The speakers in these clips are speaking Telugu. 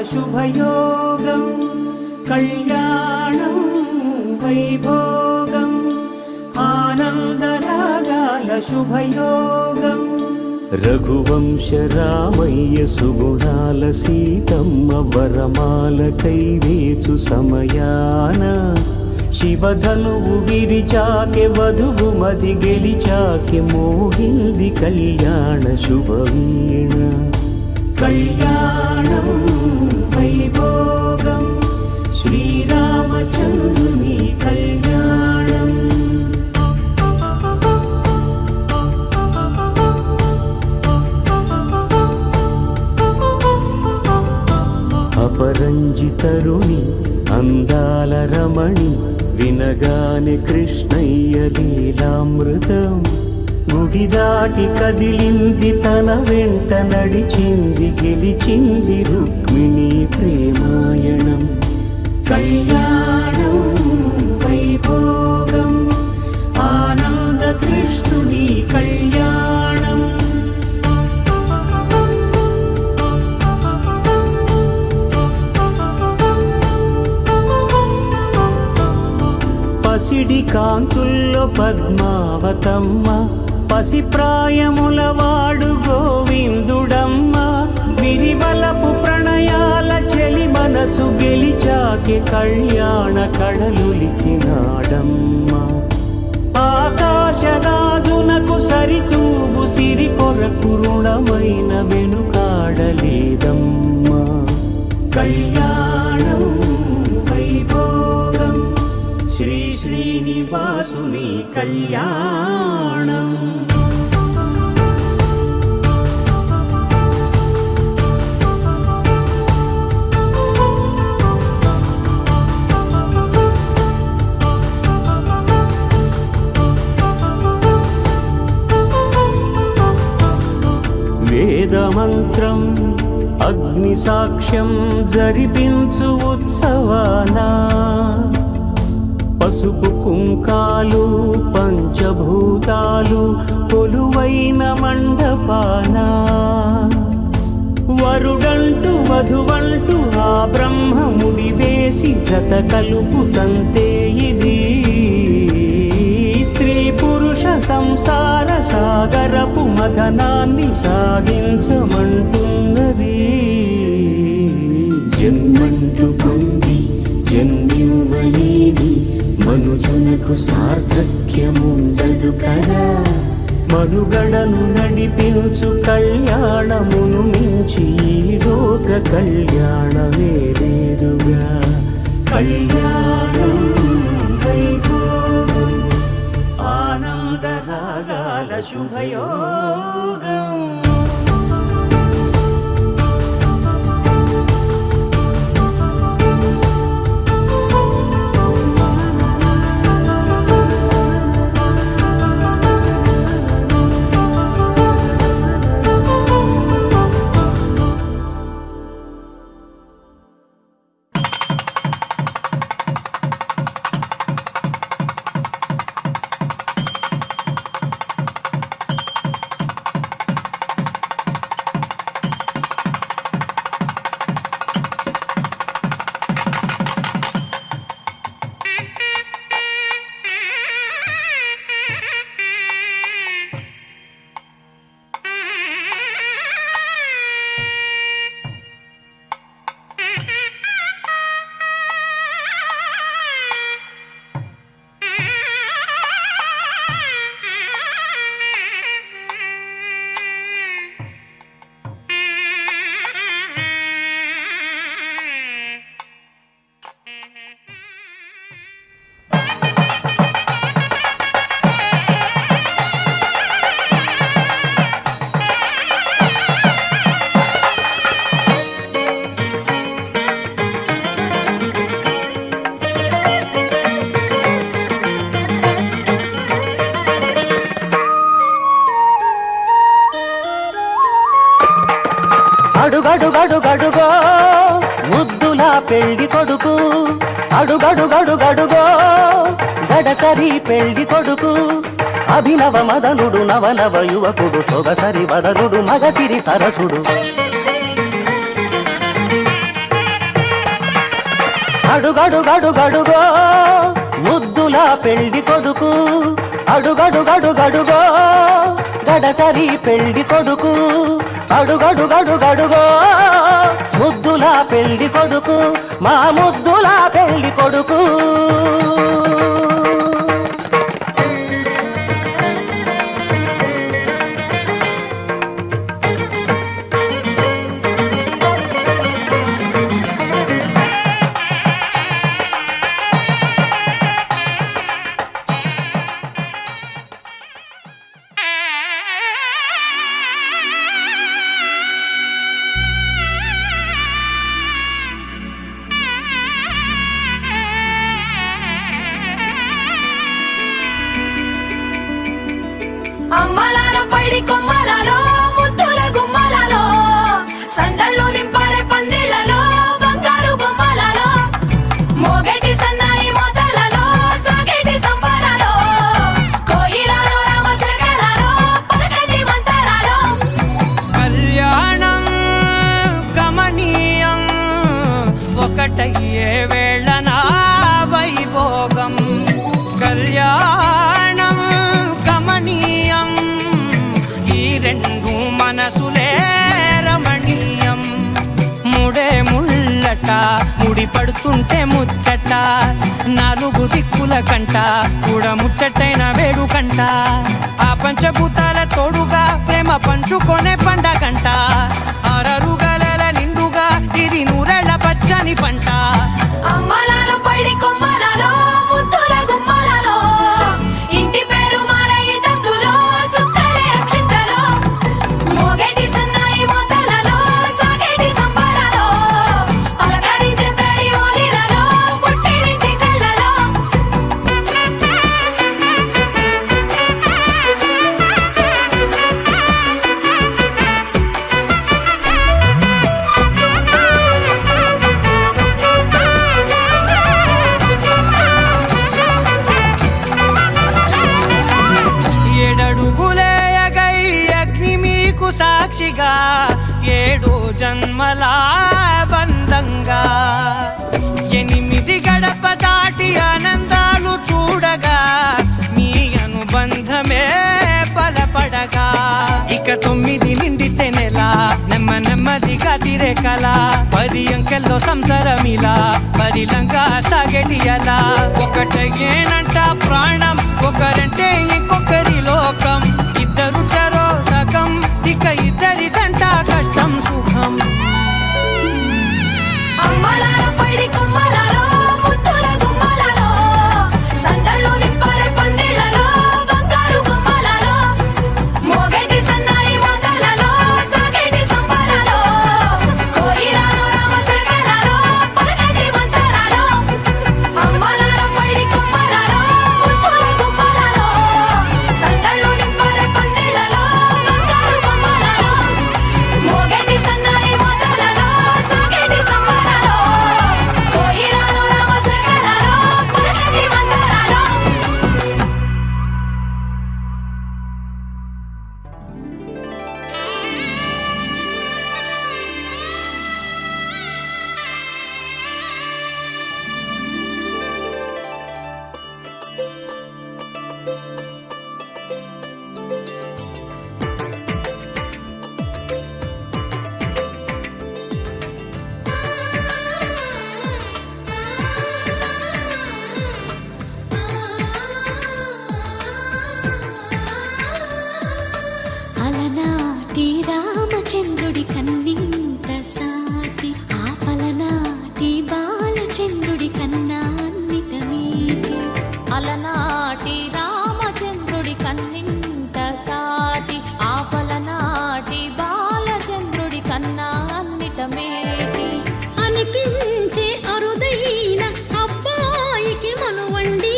శుభయోగం కళ్యాణం వైభోగం ఆనందరాగాల శుభయోగం రఘువంశ రామయ్య సుగుణాల సీతమ్మ వరమాల కైవేచు సమయాన శివధనువు విరిచాకె వధువు మది గెలిచాకె మోగింది కళ్యాణ శుభవీణ కళ్యాణం వైభోగం శ్రీరామచంద్రుని కళ్యాణం అపరంజి తరుణి అందాల రమణి వినగానే కృష్ణయ్య లీలామృతం గుడి దాటి కదిలింది తన వెంట నడిచింది గెలిచింది రుక్మిణి ప్రేమాయణం కళ్యాణం వైభోగం ఆనంద కృష్ణుని కళ్యాణం పసిడి కాంతుల్లో పద్మావతమ్మ పసిప్రాయముల వాడు గోవిందుడమ్మ విరివలపు ప్రణయాల చెలి మనసు గెలిచాకె కళ్యాణ కళలులికినాడమ్మ ఆకాశరాజునకు సరితూగు సిరి కొరకు రుణమైన వెనుకాడలేదమ్మ కళ్యాణం వైభోగం శ్రీ శ్రీనివాసుని కళ్యాణం వేదమంత్రం అగ్ని సాక్ష్యం జరిపించు ఉత్సవానా పసుపు కుంకాలు పంచభూతాలు కొలువైన మండపాన వరుడంటూ వధువంటూ ఆ బ్రహ్మముడి వేసి జత కలుపుతంతే ఇది స్త్రీ పురుష సంసార సాగరపు మథనాన్ని సాగించమంటున్నది జన్మంటూ పొంది జన్మివ్వలేని మనుజునకు సార్థక్యముండదు కదా మనుగడను నడిపించు కళ్యాణమును మించి ఈ లోక కళ్యాణమే లేదుగా కళ్యాణం వైభోగం ఆనందరాగాల శుభయోగం అడుగడుగడుగడుగో ముద్దుల పెళ్లి కొడుకు అడుగడుగడుగడుగో గడసరి పెళ్లి కొడుకు అభినవ మదనుడు నవనవ యువకుడు సొగసరి వదనుడు మగసిరి సరసుడు అడుగడుగడుగడుగో ముద్దుల పెళ్లి కొడుకు అడుగడుగడుగడుగో గడసరి పెళ్లి కొడుకు అడుగడుగడుగడుగో ముద్దుల పెళ్లి కొడుకు మా ముద్దుల పెళ్లి కొడుకు అమ్మలాలో పైడి కొమ్మలలో ముద్దుల గుమ్మలలో సందళ్ళు నింపారే పందిళ్లలో బంగారు బొమ్మలలో మోగేటి సన్నాయి మోతలలో సాగేటి సంబరాలో కోయిలలో రామశకలలో పలకటి మంతరాలో కళ్యాణం గమనీయం ఒకటయ్యే వేళనా వైభోగం కళ్యాణం గమనీయం ఈ రెండు మనసులే రమణీయం ముడే ముళ్ళట ముడి పడుతుంటే ముచ్చట నాలుగు దిక్కుల కంట చూడ ముచ్చటైన వేడుకంట ఆ పంచభూతాల తోడుగా ప్రేమ పంచుకొనే పండగంట ఆరరుగల నిండుగా ఇది నూరెళ్ళ పచ్చని పంట అమ్మలాలో పైడి కొమ్మలలో ముద్దుల గుమ్మలలో ఇంటి పేరు మారయి తందులో చుక్కలే అక్షింతలో మోగేటి సన్నాయి మోతలలో సాగేటి సంబరాలో పలకరించే తడి ఓలిలలో పుట్టినింటి కళ్ళలో ఏడడుగులేయగై అగ్ని మీకు సాక్షిగా ఏడు జన్మల బంధంగా ఎనిమిది గడప దాటి ఆనందాలు చూడగా మీ అనుబంధమే బలపడగా ఇక 9 నిండితే నెల నెమ్మదిగా తిరే కల 10 అంకెల్లో సంసారమిలా పరిలంగా సాగేటి అలా ఒకటేనంట ప్రాణం ఒకరంటే ఇంకొకరి లోకం ఇద్దరు చరో సగం ఇక ఇద్దరిదంట కష్టం సుఖం అమ్మలాలో పైడి కొమ్మలలో ముద్దుల గుమ్మలలో సందళ్ళు నింపారే పందిళ్లలో బంగారు బొమ్మలలో మోగేటి సన్నాయి మోతలలో సాగేటి సంబరాలో కోయిలలో రామశకలలో పలకటి మంతరాలో అమ్మలాలో పైడి కొమ్మలలో ముద్దుల గుమ్మలలో సందళ్ళు నింపారే పందిళ్లలో బంగారు బొమ్మలలో మోగేటి సన్నాయి మోతలలో సాగేటి సంబరాలో కోయిలలో రామశకలలో పలకటి మంతరాలో అలనాటి రామచంద్రుడి కన్నింత సాటి ఆపలనాటి బాలచంద్రుడి కన్నా అన్నిట మీటి అలనాటి రామచంద్రుడి కన్నింత సాటి ఆపలనాటి బాలచంద్రుడి కన్నా అన్నిట మేటి అనిపించే అరుదైన అబ్బాయికి మనువండి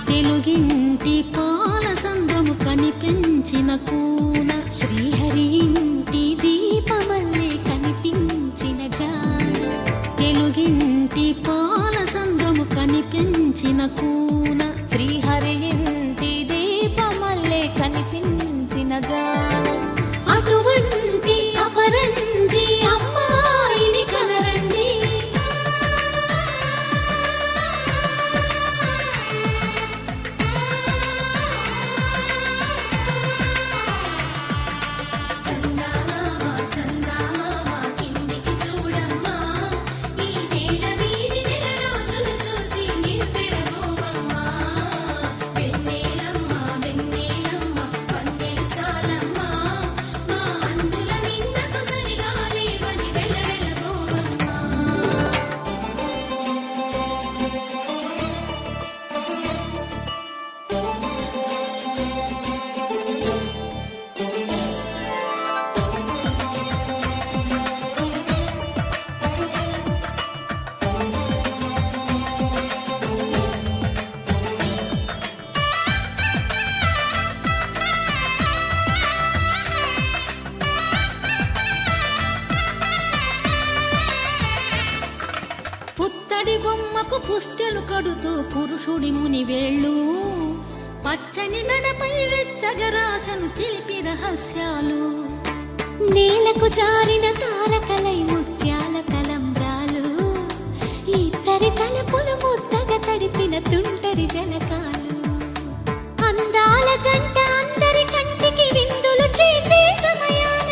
తెలుగింటి పాల సంద్రము కనిపించిన కూన శ్రీహరి ఇంటి దీపమల్లే కనిపించిన జాన తెలుగింటి పాల సంద్రము కనిపించిన కూన శ్రీహరి ఇంటి దీపమ కనిపించిన జాన అటువంటి అపరంజి అమ్మాయిని కనరండి. చందమామ చందమామ కిందికి చూడమ్మా, ఈ నేల వీధి నెల రోజులు చూసి నివ్వెరబోవమ్మా. వెన్నెలమ్మ వెన్నెలమ్మ వన్నెలు చాలమ్మా, మా అన్నుల మిన్నకు సరిగా లేవని వెలవెలబోవమ్మా. పుత్తడి బొమ్మకు పుస్తెలు కడుతూ పురుషుడి ముని వేళ్ళు, పచ్చని నడపై వెచ్చగరాసను చిలిపి రహస్యాలు, నేలకు జారిన తారకలై ముత్యాల తలంబ్రాలు, ఇద్దరి తలపులు ముద్దగా తడిపిన తుంటరి జలకాలు, అందాల జంట అందరి కంటికి విందులు చేసే సమయాన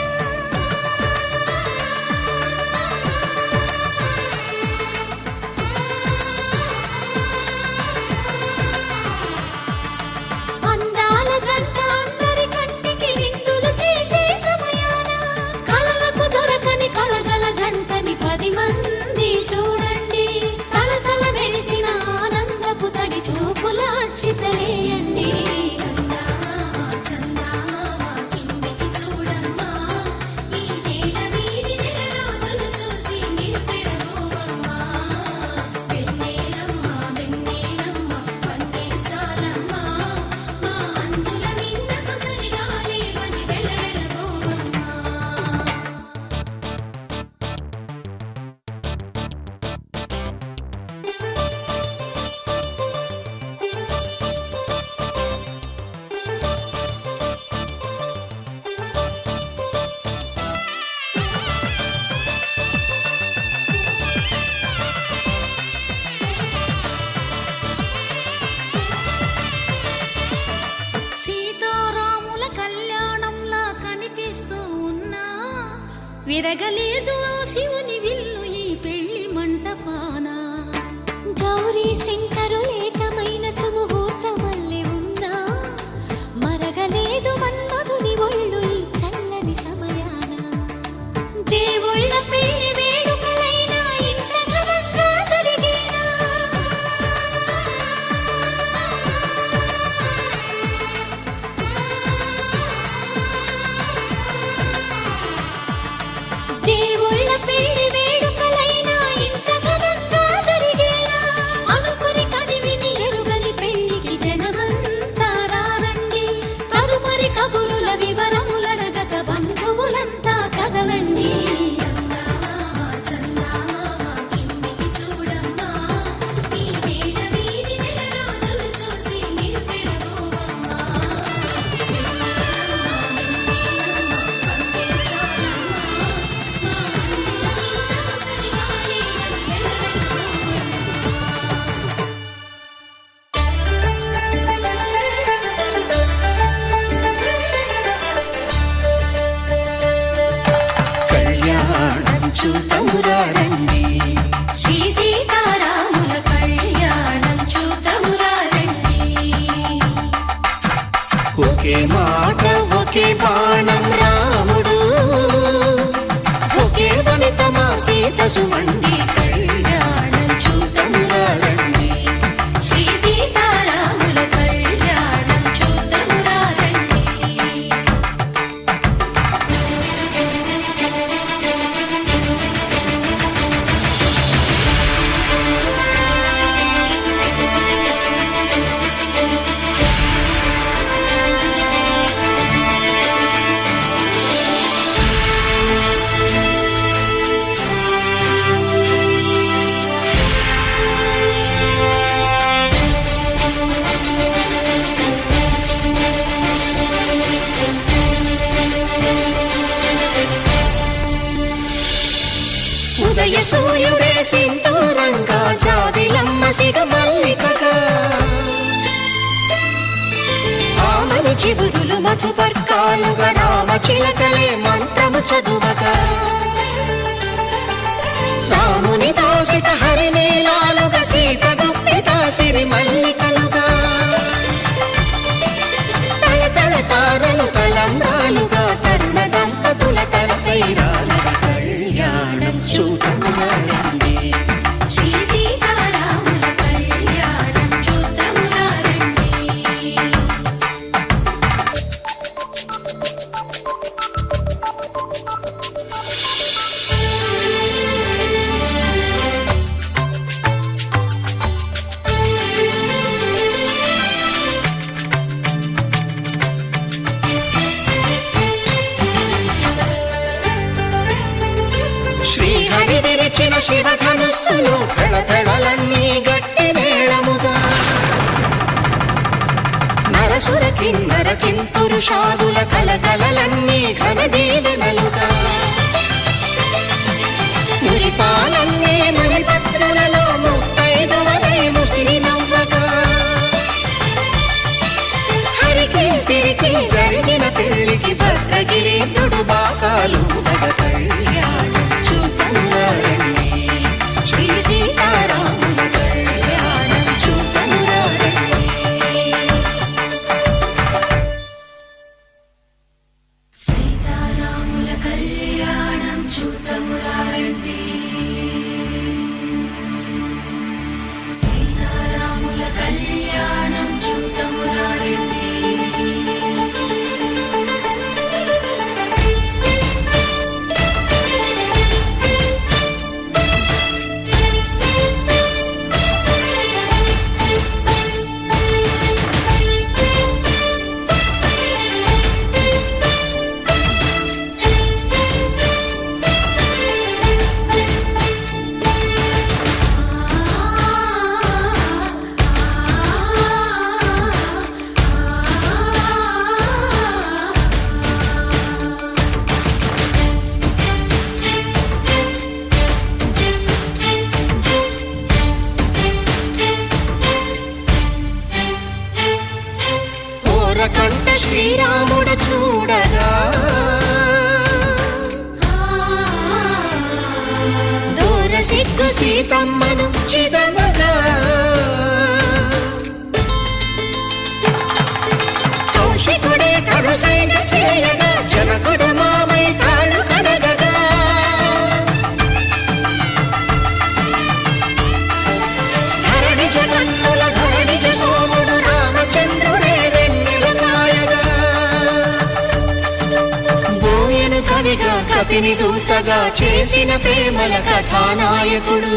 అందాల జంట అందరి కంటికి విందులు చేసే సమయాన కలలకు దొరకని కలగల జంటని 10 మంది చూడండి. తలతల మెరిసిన ఆనందపు తడి చూపుల అక్షితలేయండి. చందమామ చందమామ కిందికి చూడమ్మా, ఈ నేల వీధి నెల రోజులు చూసి నివ్వెరబోవమ్మా. వెన్నెలమ్మ వెన్నెలమ్మ వన్నెలు చాలమ్మా, మా అన్నుల మిన్నకు సరిగా లేవని వెలవెలబోవమ్మా. సీతారాముల కళ్యాణంలా కనిపిస్తూ ఉన్నా, విరగలేదు ఆ శివుని విల్లు ఈ పెళ్లి మంటపాన. గౌరీ శంకరులేకమైన సుముహూర్తమల్లె ఉన్నా, మరగలేదు మన్మధుని ఒళ్ళు ఈ చల్లని సమయాన. దేవుళ్ళ పెళ్లి వేడుకలైనా ఇంత ఘనంగా జరిగేనా? దేవుళ్ళ పెళ్లి వేడుకలైనా ఇంత ఘనంగా జరిగేనా? అనుకుని కదివిని ఎరుగని పెళ్లికి జనమంతా రారండి. తదుపరి కబురుల వివరములడగక బంధువులంతా కదలండి. చందమామ చందమామ కిందికి చూడమ్మా, ఈ నేల వీధి నెల రోజులు చూసి నివ్వెరబోవమ్మా. వెన్నెలమ్మ వెన్నెలమ్మ వన్నెలు చాలమ్మా, మా అన్నుల మిన్నకు సరిగా లేవని వెలవెలబోవమ్మా. కళ్యాణం చూతమురా రండి, శ్రీ సీతారాముల కళ్యాణం చూతమురా రండి. ఒకే మాట ఒకే బాణం రాముడు, ఒకే వనిత మా సీత సుమండి. కళ్యాణం చూతమురా రండి, శ్రీ సీతారాముల కళ్యాణం చూతమురా రండి. సింధూరంగా జాబిలమ్మ సిగ మల్లికగా ఆమని చిగురులు మధుపర్కాలుగా రామ చిలకలే మంత్రము చదువగా రాముని దోసిట హరినీలాలుగా సీత గుప్పిట సిరి మల్లికలుగా తళతళ తారలు తలంబ్రాలుగా తరుణ దంపతుల తలపైరాలుగా కళ్యాణం చూడమురండి శ్రీ సీతారాముల కళ్యాణం చూద్దామురా రండి. శ్రీహరి విరిచిన శివధనుస్సులు పెళపెళలన్నీ గట్టి మేళముగా నరసుర కిన్నర కింపురుషాదుల కలకలలన్నీ ఘనదీవెనలుగా మురిపాలన్నీ మురిపత్రులలో ముత్తైదువలై ముసిరి నవ్వగా హరికి సిరికి జరిగిన పెళ్లికి భద్రగిరి బాకాలు కళ్యాణం చూడమురండి శ్రీ సీతారాముల కళ్యాణం చూడమురండి సీతారాముల కళ్యాణం చూద్దామురా రండి. సీతారాముల కళ్యాణం చూద్దామురా రండి. ఓరకంట శ్రీరాముడు చూడగా దూర సిగ్గు సీతమ్మను చిదమగా కౌశికుడే కరుసైన చేయగా జనకుడు మామై కాళ్ళు కడగగా ధరణి జగన్నుల ధరణిజ సోముడు రామచంద్రుడే వెన్నెల కాయగా బోయను కవిగా కపిని దూతగా చేసిన ప్రేమల కథానాయకుడు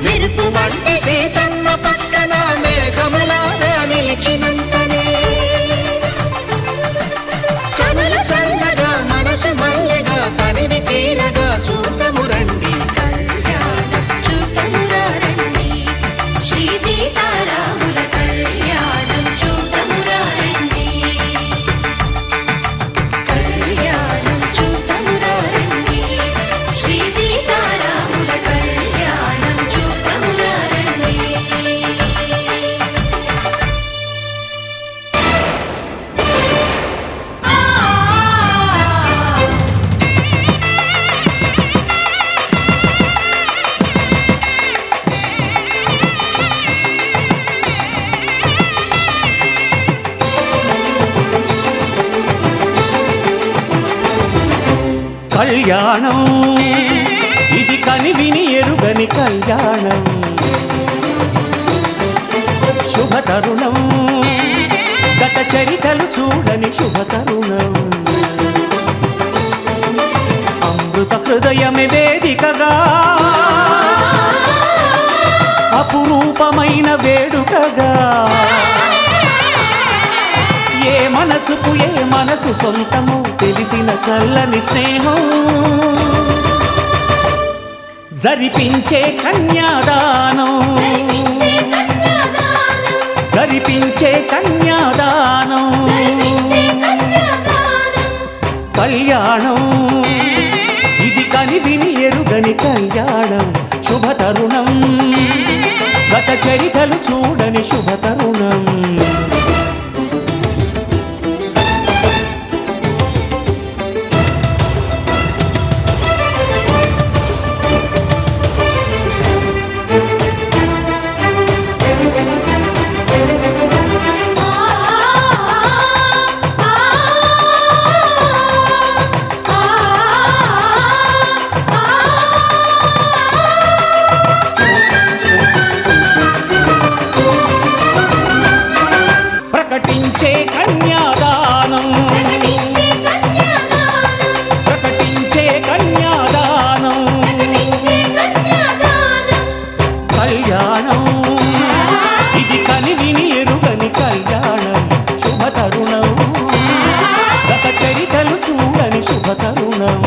మెరుపు వంటి సీతమ్మ పక్కన మేఘములాగా నిలిచినంతనే కనులు చల్లగా మనసు మల్లెగా తనివి తీరగా చూడమురండి కళ్యాణం చూడమురా రండి శ్రీ సీతారాముల కళ్యాణం చూద్దామురా రండి. కళ్యాణం చూడమురా రండి శ్రీ సీతారాముల కళ్యాణం చూద్దామురా రండి. కళ్యాణం ఇది కనివిని ఎరుగని కళ్యాణం శుభతరుణం గత చరితలు చూడని శుభతరుణం అమృత హృదయమే వేదికగా అపురూపమైన వేడుకగా ఏ మనసుకు ఏ మనసు సొంతము తెలిసిన చల్లని స్నేహం జరిపించే కన్యాదానం జరిపించే కన్యాదానం కళ్యాణం ఇది కనివిని ఎరుగని కళ్యాణం శుభతరుణం గత చరితలు చూడని శుభతరుణం ప్రకటించే కన్యాదానం ప్రకటించే కన్యాదానం కళ్యాణం ఇది కనివిని ఎరుగని కళ్యాణం శుభతరుణం గత చరితలు చూడని శుభతరుణం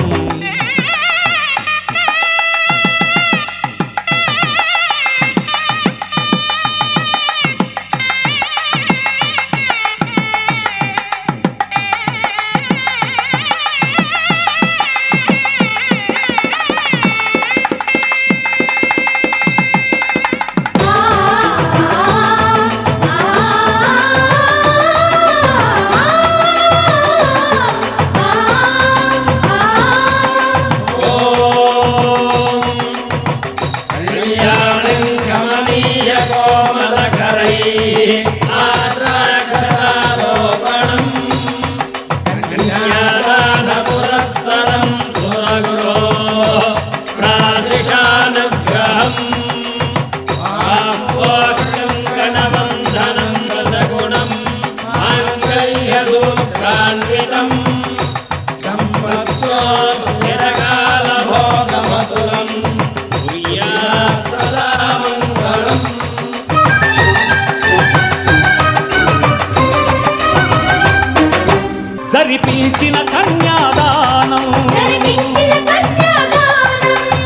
జరిపించిన కన్యాదానం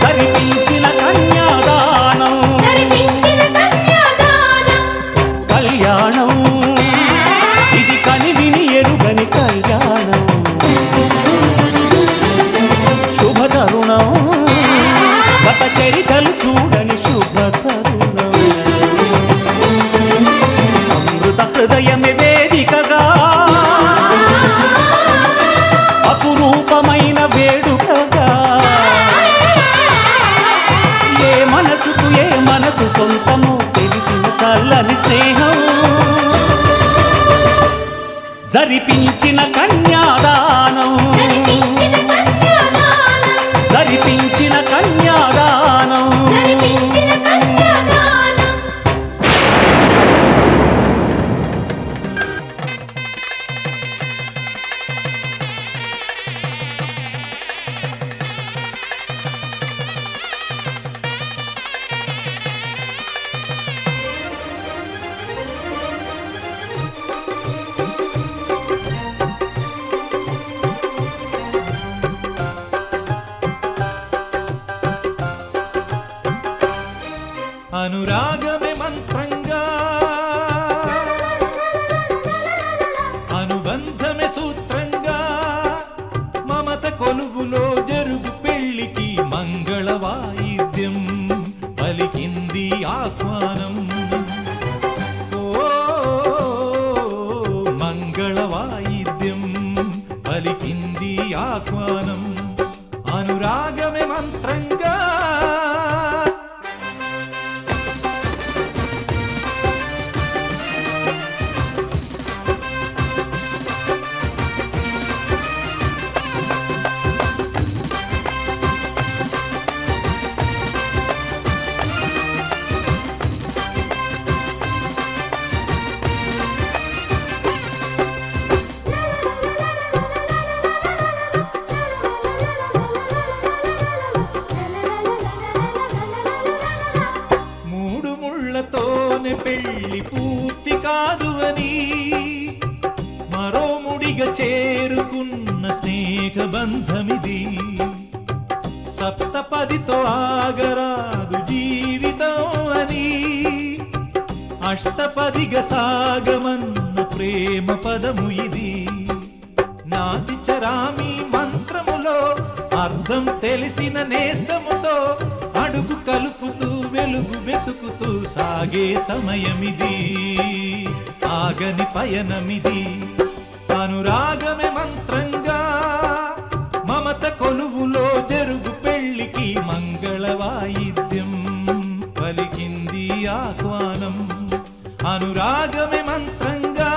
జరిపించిన కన్యాదానం కళ్యాణం ఇది కనివిని ఎరుగని కళ్యాణం శుభతరుణం గత చరితలు చూడని శుభతరుణం అమృత హృదయమే వేదికగా అపురూపమైన వేడుకగా ఏ మనసు సొంతము తెలిసిన చల్లని స్నేహం జరిపించిన కన్యాదానం జరిపించిన కన్యాదానం అనురాగమే మంత్రంగా అనుబంధమే సూత్రంగా మమత కొలువులో జరుగు పెళ్లికి మంగళ వాయిద్యం పలికింది ఆహ్వానం ఓ మంగళ వాయిద్యం పలికింది ఆహ్వానం అనురాగమే మంత్రంగా పెళ్లి పూర్తి కాదు అని మరో ముడిగా చేరుకున్న స్నేహ బంధమిది సప్తపదితో ఆగరాదు జీవితం అని అష్టపదిగా సాగమన్న ప్రేమ పదము ఇది నాటి చరామి అర్థం తెలిసిన నేస్తముతో అడుగు కలుపుతూ వెలుగు వెతుకుతూ సాగే సమయమిది, ఆగని పయనమిది. అనురాగమే మంత్రంగా మమత కొలువులో జరుగు పెళ్లికి మంగళ వాయిద్యం పలికింది ఆహ్వానం. అనురాగమే మంత్రంగా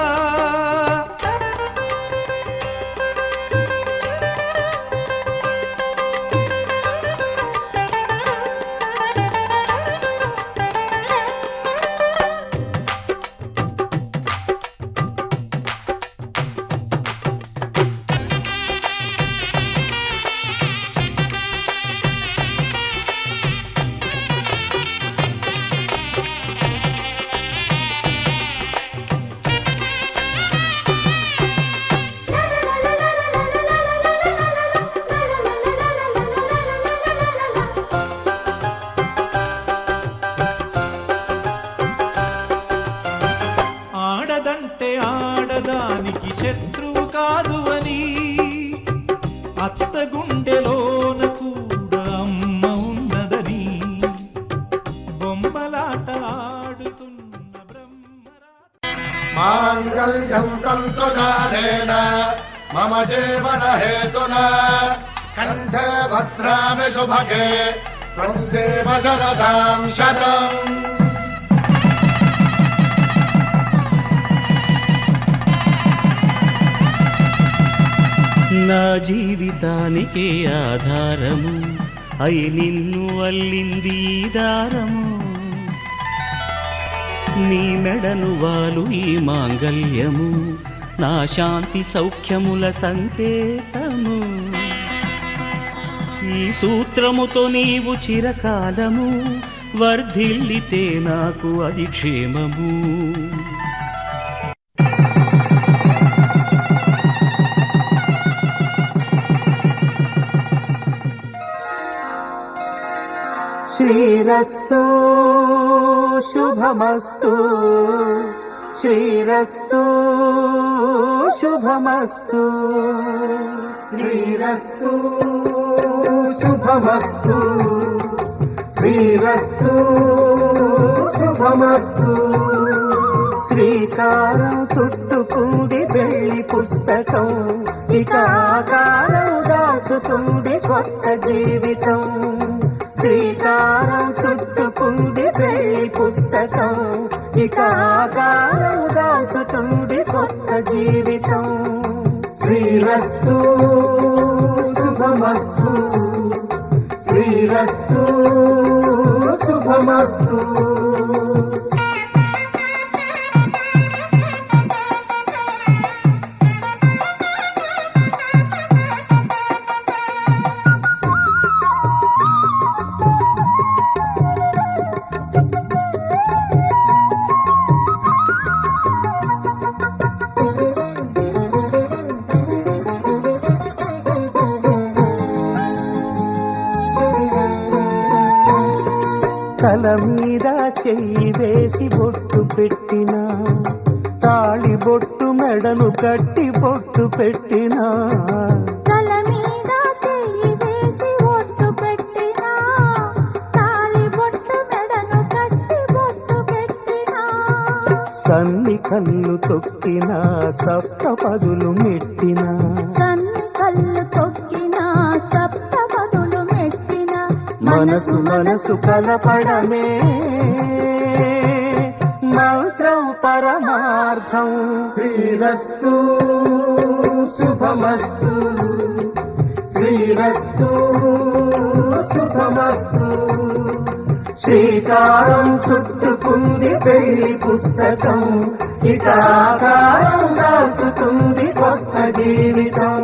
ఆడదంటే ఆడదానికి శత్రువు కాదు అని, అత్త గుండెలోన కూడా అమ్మ ఉన్నదని, బొమ్మలాట ఆడుతున్న బ్రహ్మరా మాంగళ్యం తంతునాదేన మమ జీవన హేతునా కంఠే భద్రామి శుభగే త్వం జీవ శరదాం శతం. నా జీవితానికే ఆధారము అయి నిన్ను అల్లింది ఈ దారము. నీ మెడను వాలు ఈ మాంగల్యము నా శాంతి సౌఖ్యముల సంకేతము. ఈ సూత్రముతో నీవు చిరకాలము వర్ధిల్లితే నాకు అది క్షేమము. శ్రీరస్తు శుభమస్తు, శ్రీరస్తు శుభమస్తు, శ్రీరస్తు శుభమస్తు, శ్రీరస్తు శుభమస్తు. శ్రీకారం చుట్టుకుంది పెళ్లి పుస్తకం, ఇక ఆకారం దాచుతుంది కొత్త జీవితం. శ్రీకారం చుట్టుకుంది పెళ్లి పుస్తకం, ఇక ఆకారం దాచుతుంది కొత్త జీవితం. శ్రీరస్తు శుభమస్తు, శ్రీరస్తు శుభమస్తు. తల మీద చెయ్యి వేసి బొట్టు పెట్టినా, తాళి బొట్టు మెడను కట్టి బొట్టు పెట్టినా, తల మీద చెయ్యి వేసి ఒట్టు పెట్టినా, తాళి బొట్టు మెడను కట్టి బొట్టు పెట్టినా, సన్ని కళ్ళు తొక్కినా సప్త పదులు మెట్టినా, సన్ని కళ్ళు తొక్కినా సప్త పదులు మెట్టినా, మనసు మనసు కలపడమే మంత్రం పరమార్థం. శ్రీరస్తు శుభమస్తు, శ్రీరస్తు శుభమస్తు. శ్రీకారం చుట్టుకుంది పెళ్లి పుస్తకం, ఇక ఆకారం దాచుతుంది కొత్త జీవితం.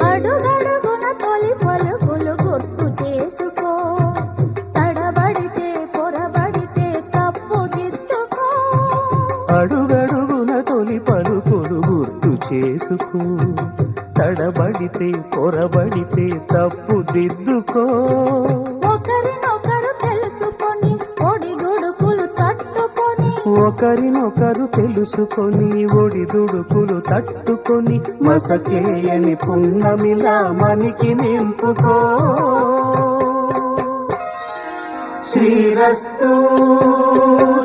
అడుగడుగున తొలి అడుగడుగున తొలి పలుకులు గుర్తు చేసుకో, తడబడితే పొరబడితే తప్పు దిద్దుకో. ఒకరినొకరు తెలుసుకొని ఒడిదుడుకులు తట్టుకొని, ఒకరినొకరు తెలుసుకొని ఒడిదుడుకులు తట్టుకొని, మసకేయని పున్నమిలా మనికి నింపుకో. శ్రీరస్తు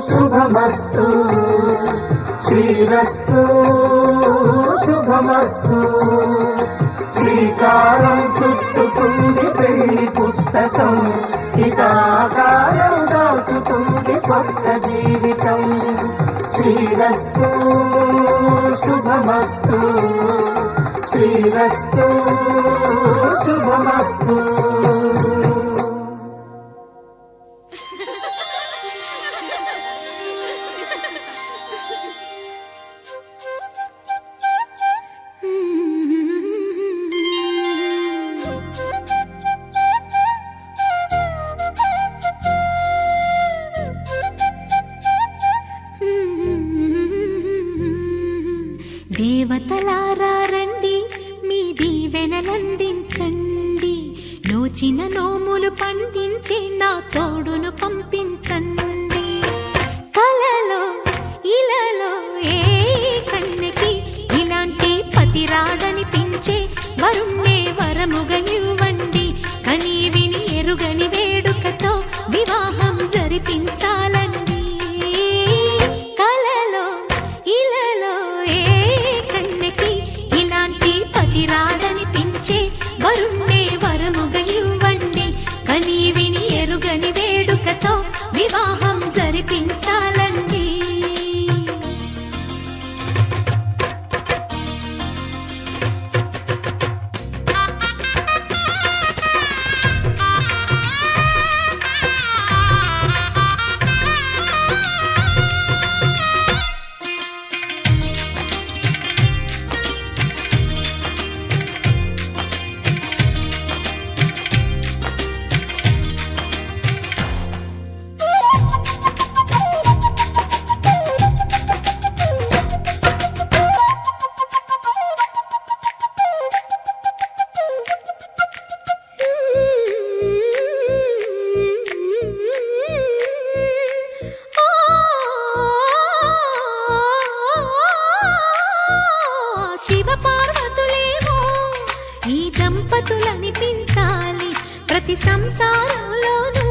శుభమస్తు, శ్రీరస్తు శుభమస్తు. శ్రీకారం చుట్టుకుంది పెళ్లి పుస్తకం, ఇక ఆకారం దాచుతుంది కొత్త జీవితం. శ్రీరస్తు శుభమస్తు, శ్రీరస్తు శుభమస్తు. దేవతలారా రండి, మీ దీవెనలందించండి. నోచిన నోములు పండించే నా తోడును పంపించండి. కలలో ఇలలో ఏ కన్నెకి ఇలాంటి పతి రాడనిపించే వరుణ్ణే వరముగా ఇవ్వండి. కని విని ఎరుగని వేడుకతో వివాహం జరిపించాలండి. కలలో ఇలలో ఏ కన్నెకి ఇలాంటి పతి రాడనిపించే వరుణ్ణే వరముగా ఇవ్వండి. కని విని ఎరుగని వేడుకతో వివాహం జరిపించాలండి. శివ పార్వతులేమో ఈ దంపతులనిపించాలి. ప్రతి సంసారంలోనూ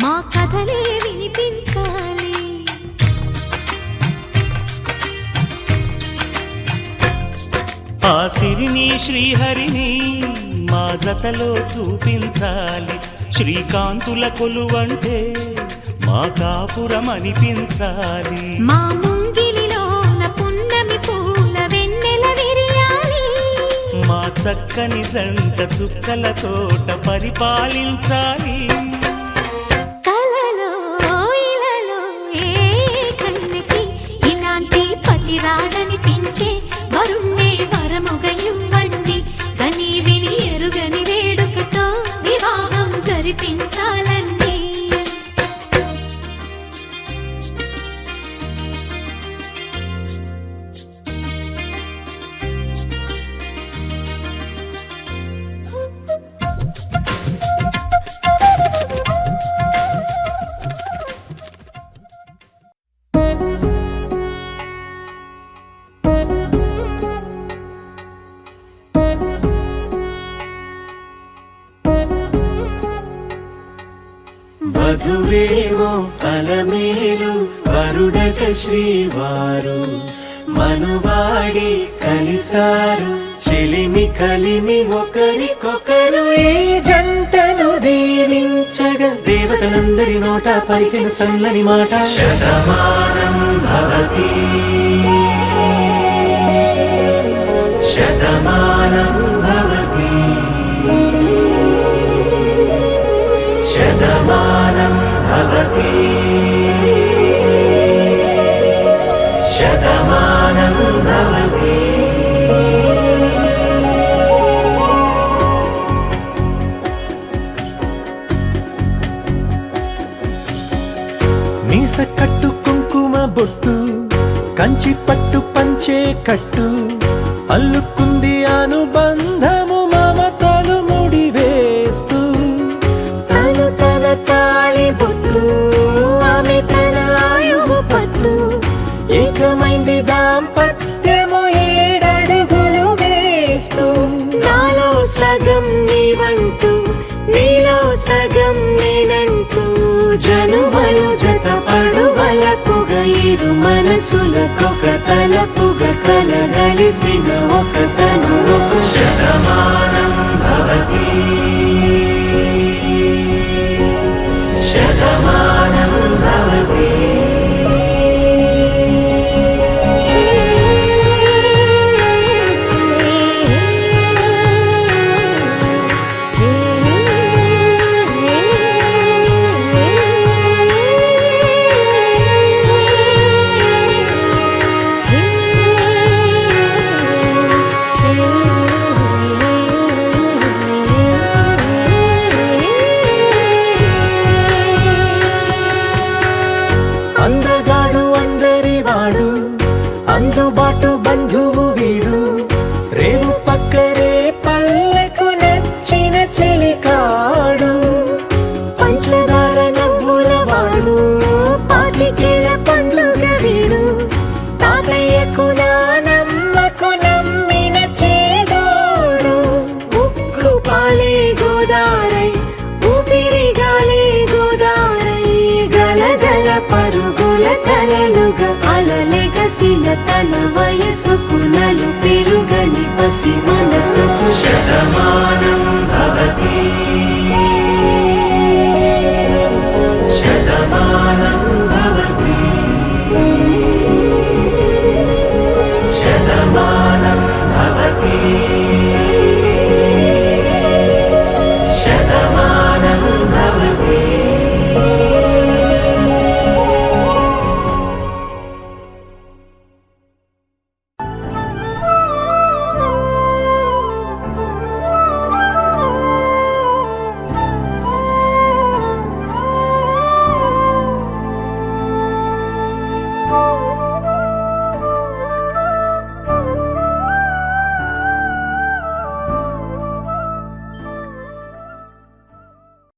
మా కథలే వినిపించాలి. ఆ సిరిని శ్రీహరిని మా జతలో చూపించాలి. శ్రీకాంతుల కొలువంటే మా కాపురం అనిపించాలి. మా ముంగిలిలోన పున్నమి పూల వెన్నెల విరియాలి. మా చక్కని జంట చుక్కల తోట పరిపాలించాలి. కలలో ఇలలో ఏ కన్నెకి ఇలాంటి పతి రాడనిపించే వరుణ్ణే వరముగా ఇవ్వండి. కని విని ఎరుగని వేడుకతో వివాహం జరిపించాలండి. వధువేమో అలమేలు వరుడట శ్రీవారు, మనువాడి కలిసారు చెలిమి కలిమి ఒకరికొకరు. ఈ జంటను దీవించగా దేవతలందరి నోట పలికిన చల్లని మాట. శతమానం భవతి శతమానం భవతి శతమానం భవతి శతమానం భవతి. మీస కట్టు కుంకుమ బొట్టు కంచి పట్టు పంచే కట్టు అల్లుకుంది అనుబంధము మమతలు ముడివేస్తూ తను తన తాళి బొట్టు ఆమె తన ఆయువు పట్టు ఏకమైంది దాంపత్యము 7 అడుగులు వేస్తూ నాలో సగం నీవంటూ నీలో సగం నేనంటూ జనుమలు జత పడువలపుగ ఇరు మనసులకొక తలపుగ కలగలిసిన ఒక తను ఒక శతమానం భవతి శతమానం భవతి అందగాడు అందరివాడు అందుబాటు బంధువు వీడు రేవు పక్కరే పల్లెకు నచ్చిన చెలికాడు పంచదార నవ్వుల వాడు పాతికేల పండుగ వీడు తాతయ్యకు నానమ్మకు నమ్మిన చేదోడు ఉక్కు పాలే గోదారై ఊపిరి గాలే గోదారై గలగల పరుగుల కలలుగా అలలెగసిన తన వయసుకు నలు పెరుగని పసి మనసుకు శతమానం భవతి శతమానం